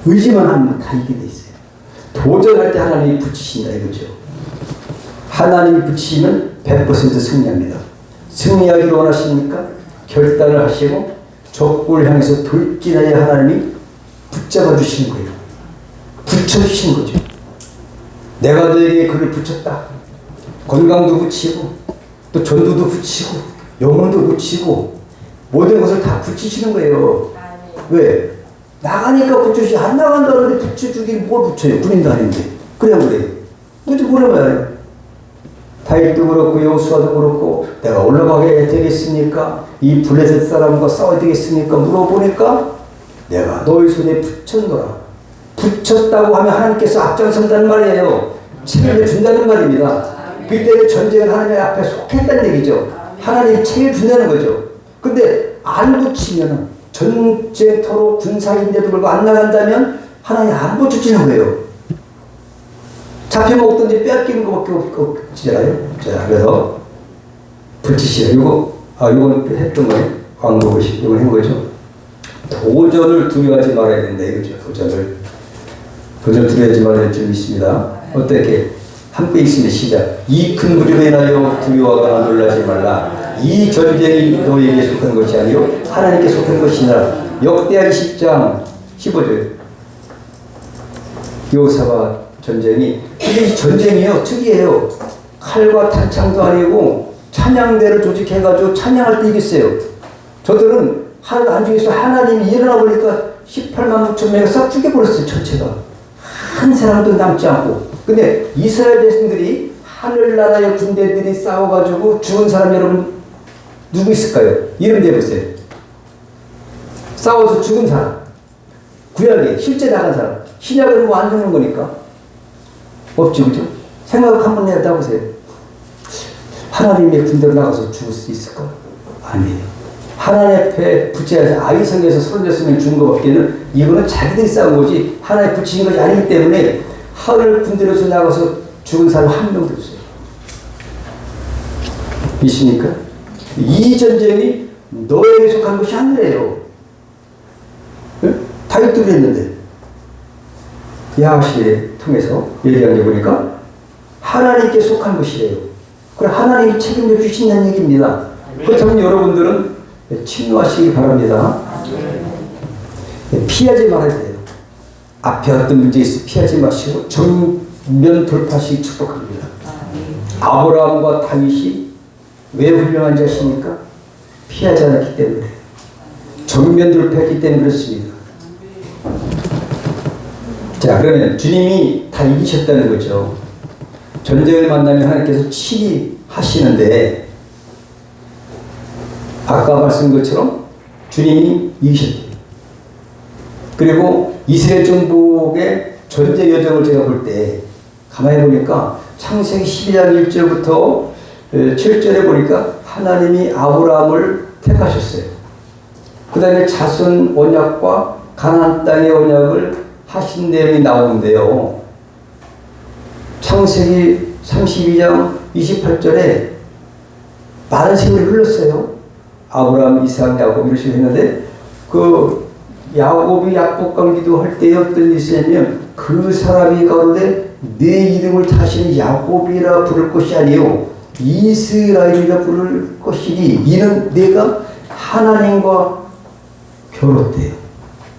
의지만 하면 다 이기게 돼 있어요. 도전할 때 하나님이 붙이신다 이거죠. 하나님이 붙이시면 100% 승리합니다. 승리하기를 원하십니까? 결단을 하시고 적군을 향해서 돌진하여 하나님이 붙잡아 주시는 거예요. 붙여주시는 거죠. 내가 너에게 그를 붙였다. 건강도 붙이고 또 전도도 붙이고 영혼도 붙이고 모든 것을 다 붙이시는 거예요. 왜? 나가니까 붙여주시. 안 나간다는데 붙여주긴 뭘 붙여요. 군인도 아닌데. 그래야 그래요. 뭐지 물어봐요. 다윗도 그렇고 여호수아도 그렇고 내가 올라가게 되겠습니까? 이 블레셋 사람과 싸워야 되겠습니까? 물어보니까 내가 너희 손에 붙였노라. 붙였다고 하면 하나님께서 앞장선다는 말이에요. 책임을 준다는 말입니다. 그때는 전쟁은 하나님 앞에 속했다는 얘기죠. 하나님이 책임을 준다는 거죠. 근데 안 붙이면 전쟁터로 군사인데도 불구하고 안 나간다면 하나님 안 붙여주는 거예요. 잡혀먹든지 빼앗기는 것밖에 없잖아요. 자, 그래서 붙이시라. 이건 했던 거예요. 광고시. 이건 한 거죠. 도전을 두려워하지 말아야 된다. 이거죠. 도전 두려워하지 말아야 될 줄 믿습니다. 어떻게? 함께 있으면 시작. 이 큰 무리로 인하여 두려워하거나 놀라지 말라. 이 전쟁이 너에게 속한 것이 아니요 하나님께 속한 것이니라. 역대하 20장 15절. 여호사밧 전쟁이 이게 전쟁이에요. 특이해요. 칼과 탄창도 아니고 찬양대를 조직해가지고 찬양할 때 이겼어요. 저들은 하루 안중에서 하나님이 일어나 보니까 18만 9천 명이 싹 죽여버렸어요. 전체가. 한 사람도 남지 않고. 근데 이스라엘 백성들이 하늘나라의 군대들이 싸워가지고 죽은 사람 여러분 누구 있을까요? 이름 대보세요. 싸워서 죽은 사람. 구약에 실제 나간 사람. 신약은 뭐 안 죽는 거니까. 없죠, 그죠? 생각 한번 해보세요. 하나님의 군대로 나가서 죽을 수 있을까? 아니에요. 하나님 앞에 붙여야지 아이성에서 36명 죽은 것밖에는 이거는 자기들이 싸운 거지 하나님 붙이신 것이 아니기 때문에 하늘 군대로서 나가서 죽은 사람 한 명도 없어요. 믿습니까? 이 전쟁이 너에게 속한 것이 아니래요. 네? 다윗도 그랬는데 야하시에 통해서 얘기한 게 보니까 하나님께 속한 것이래요. 그래 하나님이 책임져 주신다는 얘기입니다. 그렇다면 여러분들은 침노하시기 바랍니다. 피하지 말아야 돼요. 앞에 어떤 문제 있으면 피하지 마시고 정면 돌파하시기 축복합니다. 아브라함과 다윗이 왜 훌륭한 자십니까? 피하지 않았기 때문에 정면 돌파했기 때문에 그렇습니다. 자, 그러면 주님이 다 이기셨다는 거죠. 전쟁을 만나면 하나님께서 친히 하시는데 아까 말씀한 것처럼 주님이 이기셨대요. 그리고 이스라엘 정복의 전쟁 여정을 제가 볼 때 가만히 보니까 창세기 12장 1절부터 7절에 보니까 하나님이 아브라함을 택하셨어요. 그 다음에 자손 언약과 가나안 땅의 언약을 하신 내용이 나오는데요. 창세기 32장 28절에 많은 세월이 흘렀어요. 아브라함, 이삭, 야곱 이런 식으로 했는데 그 야곱이 약복강 기도할 때 어떤 일이 있었냐면 그 사람이 가로되 내 이름을 다시는 야곱이라 부를 것이 아니요 이스라엘이라 부를 것이니 이는 내가 하나님과 겨뤘대요.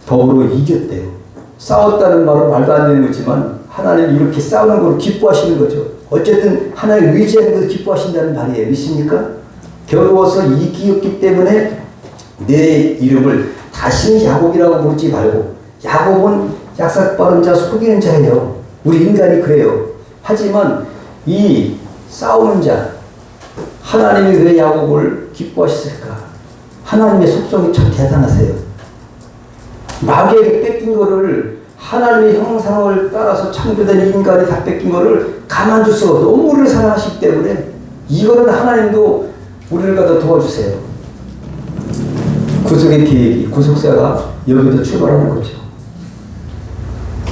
더불어 이겼대요. 싸웠다는 말은 말도 안 되는 거지만 하나님 이렇게 싸우는 걸 기뻐하시는 거죠. 어쨌든 하나님 의지하는 것을 기뻐하신다는 말이에요. 믿습니까? 겨루어서 이기었기 때문에 내 이름을 다시는 야곱이라고 부르지 말고 야곱은 약삭빠른 자 속이는 자예요. 우리 인간이 그래요. 하지만 이 싸우는 자 하나님이 왜 야곱을 기뻐하셨을까? 하나님의 속성이 참 대단하세요. 마귀에게 뺏긴 거를 하나님의 형상을 따라서 창조된 인간이 다 뺏긴 거를 가만둘 수가 없어. 너무 우리를 사랑하시기 때문에 이거는 하나님도 우리를 갖다 도와주세요. 구속의 계획이 구속사가 여기도 출발하는 거죠.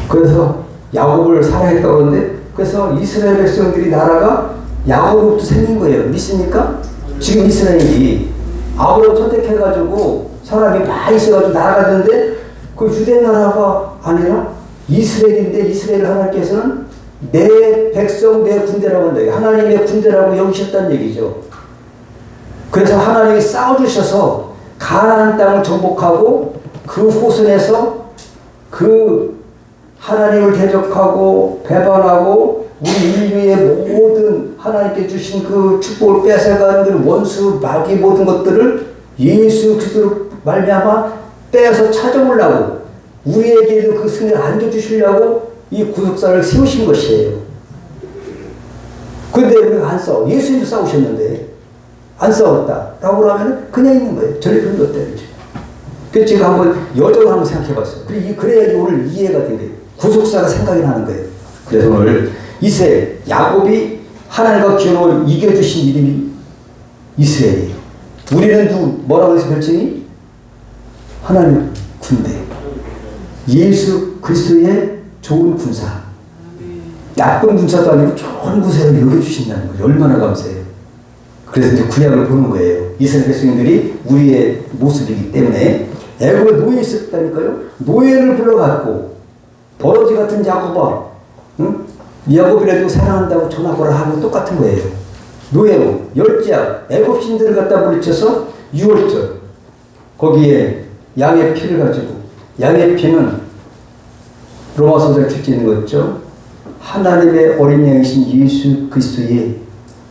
그래서 야곱을 사랑했다고 하는데 그래서 이스라엘 백성들이 나라가 야곱으로부터 생긴 거예요. 믿습니까? 지금 이스라엘이 아브라함 선택해가지고 사람이 많이 있어가지고 나아갔는데 그 유대 나라가 아니라 이스라엘인데 이스라엘 하나님께서는 내 백성 내 군대라고 한다. 하나님의 군대라고 여기셨다는 얘기죠. 그래서 하나님이 싸워주셔서 가나안 땅을 정복하고 그 후손에서 그 하나님을 대적하고 배반하고 우리 인류의 모든 하나님께 주신 그 축복을 뺏어간 그 원수 마귀 모든 것들을 예수 그리스도로 말미암아 빼서 찾아오려고 우리에게도 그 승리를 안겨주시려고 이 구속사를 세우신 것이에요. 그런데 우리가 안 싸워. 예수님도 싸우셨는데 안 싸웠다 라고 하면 그냥 있는 거예요. 전리품 뒀다 그러죠. 그래서 제가 한번 여정을 한번 생각해 봤어요. 그래야지 오늘 이해가 된 거예요. 구속사가 생각이 나는 거예요. 그래서 오늘 이스라엘, 야곱이 하나님과 기업을 이겨주신 이름이 이스라엘이에요. 우리는 뭐라고 해서 별칭이? 하나님 군대. 예수 그리스도의 좋은 군사. 나쁜 군사도 아니고 좋은 군사를 여겨주신다는 거예요. 얼마나 감사해요. 그래서 이제 구약을 보는 거예요. 이스라엘 백성들이 우리의 모습이기 때문에 애굽에 노예 있었다니까요. 노예를 불러갖고 버러지 같은 야곱아, 응? 야곱이라도 사랑한다고 전화 걸어 하고 똑같은 거예요. 노예로 열지약 애굽 신들을 갖다 물리쳐서 유월절 거기에 양의 피를 가지고 양의 피는 로마서에 적혀있는 거죠. 하나님의 어린 양이신 예수 그리스도의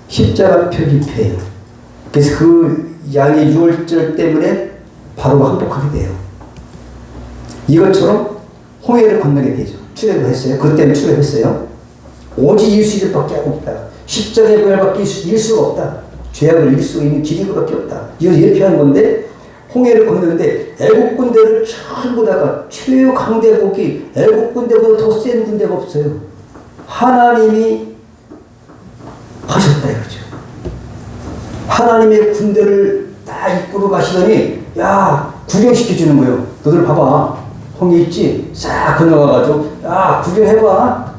십자가 표기표예요. 그래서 그 양의 유월절 때문에 바로 항복하게 돼요. 이것처럼 홍해를 건너게 되죠. 출애굽을 했어요. 그것 때문에 출애굽했어요. 오직 예수 이름밖에 없다. 십자가의 부활밖에 일 수가 없다. 죄악을 이길 수 있는 길이 그밖에 없다. 이거 예표한 건데 홍해를 건너는데 애국 군대를 전부 다가 최강대국이 애국 군대보다 더 센 군대가 없어요. 하나님이 하셨다 이거죠. 하나님의 군대를 다 이끌어 가시더니 야 구경시켜주는 거예요. 너들 봐봐. 홍해 있지? 싹 건너가가지고 야 구경해봐.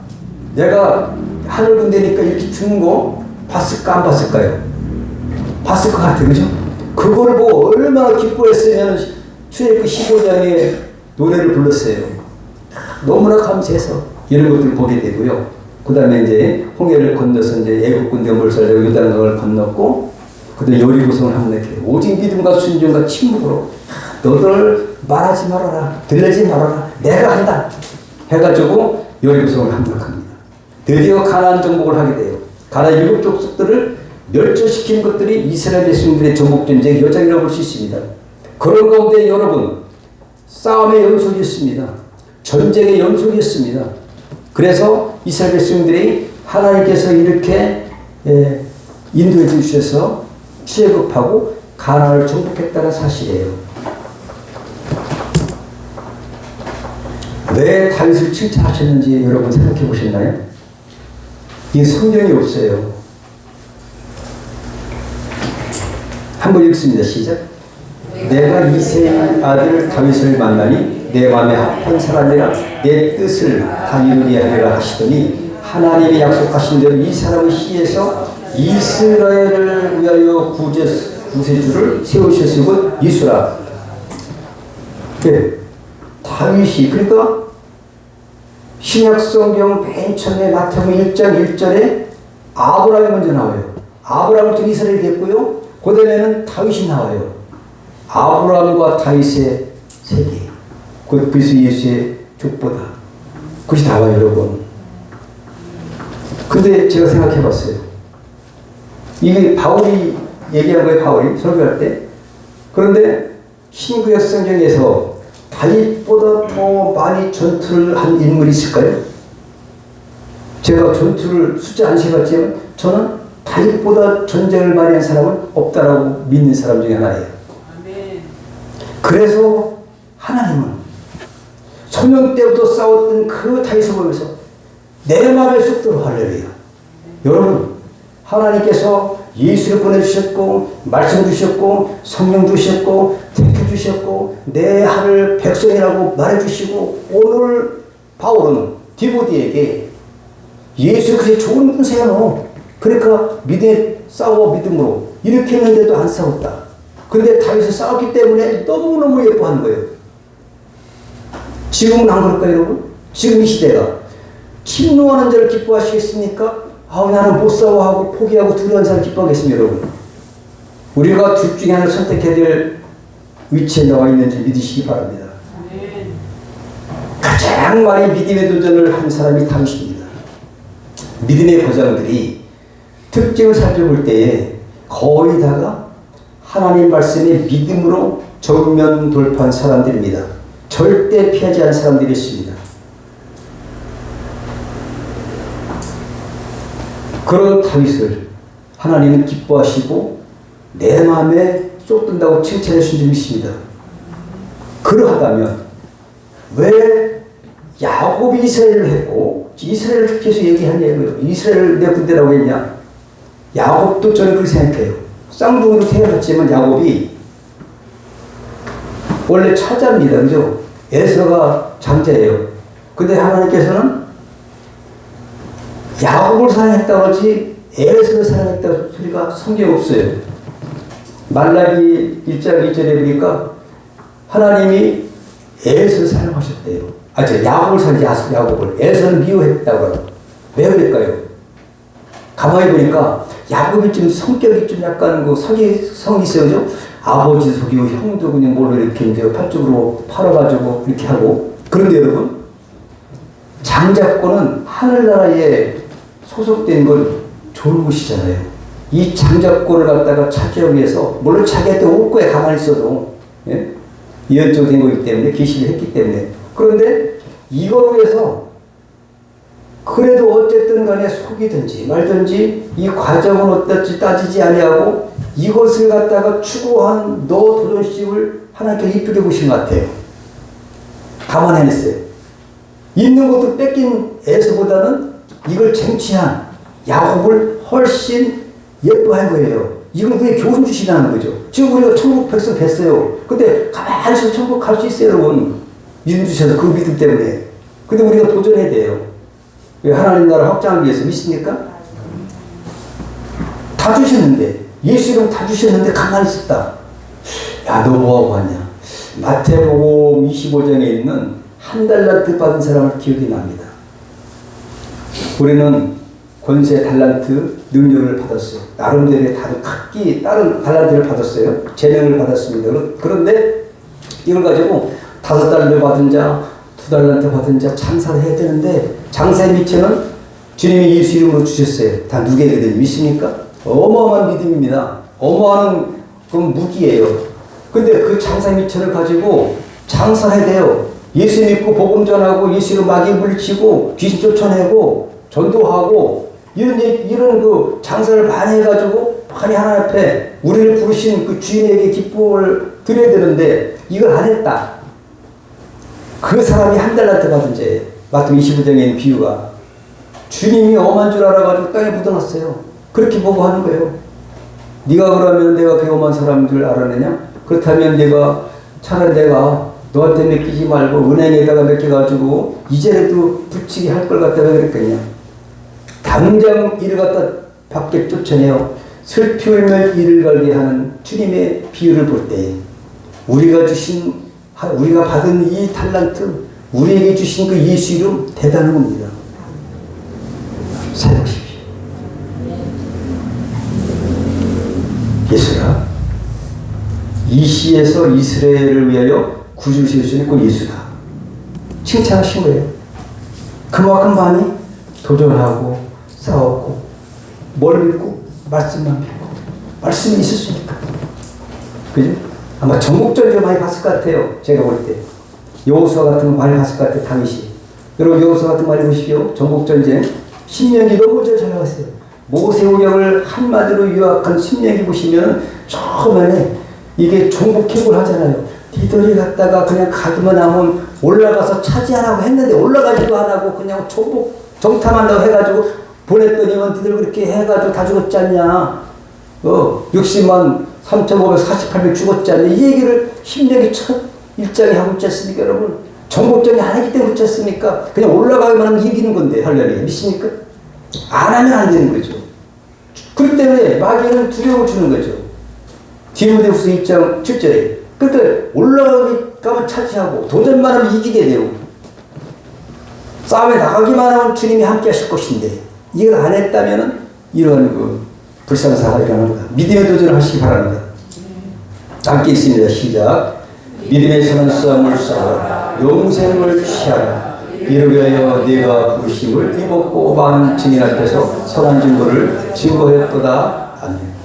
내가 하늘 군대니까 이렇게 죽는 거 봤을까 안 봤을까요? 봤을 것 같아. 그죠? 그걸 보고 얼마나 기뻐했으면 출애굽 15장에 노래를 불렀어요. 너무나 감사해서 이런 것들을 보게 되고요. 그 다음에 이제 홍해를 건너서 이제 애국 군대 몰살되고 요단강을 건넜고 그다음에 여리고성을 함락해요. 오직 믿음과 순종과 침묵으로 너들 말하지 말아라. 들리지 말아라. 내가 한다. 해가지고 여리고성을 함락합니다. 드디어 가나안 정복을 하게 돼요. 가나안 7 족속들을 멸절시킨 것들이 이스라엘 백성들의 정복전쟁의 여정이라고 볼 수 있습니다. 그런 가운데 여러분 싸움의 연속이었습니다. 전쟁의 연속이었습니다. 그래서 이스라엘 백성들이 하나님께서 이렇게 인도해 주셔서 출애굽하고 가나안을 정복했다는 사실이에요. 왜 다윗을 칭찬하셨는지 여러분 생각해 보셨나요? 이게 성경이 없어요. 한번 읽습니다. 시작. 내가 이새의 아들 다윗을 만나니 내 마음에 합한 사람이라 내 뜻을 다 이루리하리라 하시더니 하나님이 약속하신 대로 이 사람의 시에서 이스라엘을 위하여 구세주를 세우셨을 것 이수라. 네. 다윗이 그러니까 신약성경 맨 처음에 마태복음 1장 1절에 아브라함이 먼저 나와요. 아브라함부터 이스라엘이 됐고요. 그 다음에는 다윗이 나와요. 아브라함과 다윗의 세계. 그래서 예수의 족보다. 그것이 나와요, 여러분. 근데 제가 생각해 봤어요. 이게 바울이 얘기한 거예요, 바울이 설교할 때. 그런데 신구약 성경에서 다윗보다 더 많이 전투를 한 인물이 있을까요? 제가 전투를 숫자 안 세봤지만 저는 다윗보다 전쟁을 많이 한 사람은 없다라고 믿는 사람 중에 하나예요. 그래서 하나님은 소년 때부터 싸웠던 그 다윗을 보면서 내 마음에 쏙 들어. 할렐루야. 여러분 하나님께서 예수를 보내주셨고 말씀 주셨고 성령 주셨고 택해 주셨고 내 하늘 백성이라고 말해주시고 오늘 바울은 디모데에게 예수 그리스도의 좋은 군사야 너. 그러니까 믿음의 싸워 믿음으로. 이렇게 했는데도 안 싸웠다. 그런데 다윗이 싸웠기 때문에 너무너무 예뻐하는 거예요. 지금은 안 그럴까요, 여러분? 지금 이 시대가 침노하는 자를 기뻐하시겠습니까? 나는 못 싸워하고 포기하고 두려운 사람 기뻐하겠습니다, 여러분. 우리가 둘 중에 하나를 선택해야 될 위치에 나와 있는지 믿으시기 바랍니다. 가장 많이 믿음의 도전을 한 사람이 다윗입니다. 믿음의 고장들이 특징을 살펴볼 때에 거의 다가 하나님 말씀에 믿음으로 정면 돌파한 사람들입니다. 절대 피하지 않은 사람들이 있습니다. 그런 다윗을 하나님은 기뻐하시고 내 마음에 쏟든다고 칭찬해 주신 적이 있습니다. 그러하다면 왜 야곱이 이스라엘을 했고 이스라엘을 계속 얘기한 얘기예요. 이스라엘을 내 군대라고 했냐? 야곱도 저는 그렇게 생각해요. 쌍둥이로 태어났지만 야곱이 원래 차자입니다. 그죠? 에서가 장자예요. 근데 하나님께서는 야곱을 사랑했다고 하지 에서를 사랑했다고 소리가 성경에 없어요. 말라기 1장 2절에 보니까 하나님이 에서를 사랑하셨대요. 야곱을 사랑하지 야곱을. 에서는 미워했다고 해요. 왜 그럴까요? 가만히 보니까 야곱이 좀 성격이 좀 약간 성이 있어요. 아버지 속이고 형도 그냥 뭘로 이렇게 이제 팔쪽으로 팔아가지고 이렇게 하고. 그런데 여러분, 장자권은 하늘나라에 소속된 건 좋은 것이잖아요. 이 장자권을 갖다가 차지하기 위해서, 물론 자기한테 올 거에 가만히 있어도, 예? 예언적인 거기 때문에, 계시를 했기 때문에. 그런데 이걸 위해서 그래도 어쨌든 간에 속이든지 말든지 이 과정은 어떨지 따지지 아니하고 이것을 갖다가 추구한 너 도전식을 하나님께서 이쁘게 보신 것 같아요. 감안해냈어요. 있는 것도 뺏긴 에서보다는 이걸 쟁취한 야곱을 훨씬 예뻐한 거예요. 이건 그게 교훈 주시라는 거죠. 지금 우리가 천국 백성 됐어요. 근데 가만히 있어서 천국 갈 수 있어요, 여러분. 믿음 주셔서 그 믿음 때문에. 근데 우리가 도전해야 돼요. 왜 하나님 나라 확장하기 위해서 믿습니까? 다 주셨는데, 예수 이름 다 주셨는데 가만히 있었다. 야, 너 뭐하고 왔냐? 마태복음 25장에 있는 한 달란트 받은 사람을 기억이 납니다. 우리는 권세 달란트 능력을 받았어요. 나름대로 다른 각기 다른 달란트를 받았어요. 재능을 받았습니다. 그런데 이걸 가지고 5달란트 받은 자, 2달란트 받은 자 장사를 해야 되는데 장사의 미천은 주님이 예수 이름으로 주셨어요. 다 누게거든요. 믿습니까? 어마어마한 믿음입니다. 어마어마한 그건 무기예요. 근데 그 장사의 미천을 가지고 장사를 해야 돼요. 예수 믿고 복음 전하고 예수로 마귀 물리치고 귀신 쫓아내고 전도하고 이런 그 장사를 많이 해가지고 많이 하나님 앞에 우리를 부르신 그 주인에게 기쁨을 드려야 되는데 이걸 안 했다. 그 사람이 한 달란트 받은 죄. 마태복음 25장에 있는 비유가 주님이 엄한 줄 알아가지고 땅에 묻어놨어요. 그렇게 보고 하는 거예요. 네가 그러면 내가 그 엄한 사람인 줄 알았느냐? 그렇다면 차라리 내가 너한테 맡기지 말고 은행에다가 맡겨가지고 이제라도 붙이게 할 걸 갖다가 그랬겠냐? 당장 이를 갖다 밖에 쫓아내요. 슬피 울며 이를 갈게 하는 주님의 비유를 볼 때 우리가 받은 이 달란트, 우리에게 주신 그 예수 이름 대단한 겁니다. 사용하십시오. 예수라, 이 시에서 이스라엘을 위하여 구주를 세울 수 있는 그 예수다. 칭찬하신 거예요. 그만큼 많이 도전하고 싸웠고 뭘 믿고? 말씀만 믿고. 말씀이 있었으니까. 그죠? 아마 전국전쟁 많이 봤을 것 같아요. 제가 볼 때. 여호수아 같은 거 많이 봤을 것 같아요. 다윗이. 여러분 여호수아 같은 거 많이 보십시오. 전국전쟁. 신명기 너무 잘 나왔어요. 모세오경을 한마디로 요약한 신명기 보시면 처음에 이게 종북해골 하잖아요. 니들이 갔다가 그냥 가기만 하면 올라가서 차지하라고 했는데 올라가지도 안 하고 그냥 정탐한다고 해가지고 보냈더니만 니들 그렇게 해가지고 다 죽었지 않냐. 60만 3,548명 죽었지 않냐. 이 얘기를 신명기 첫 1장에 하고 있지 않습니까, 여러분? 정복전이 안 하기 때문에 그렇지 않습니까? 그냥 올라가기만 하면 이기는 건데, 하려니. 믿습니까? 안 하면 안 되는 거죠. 그렇기 때문에 마귀는 두려움을 주는 거죠. 디모데후서 1장 7절에 그러니까 올라가면 차지하고 도전만 하면 이기게 되고 싸움에 나가기만 하면 주님이 함께 하실 것인데 이걸 안 했다면 이런 그 불상사가 일어나는 거다. 믿음의 도전을 하시기 바랍니다. 함께 있습니다. 시작. 믿음의 선한 싸움을 싸워 영생을 취하라. 이를 위하여 네가 부르심을 입었고 많은 증인 앞에서 선한 증거를 증거했도다. 아멘.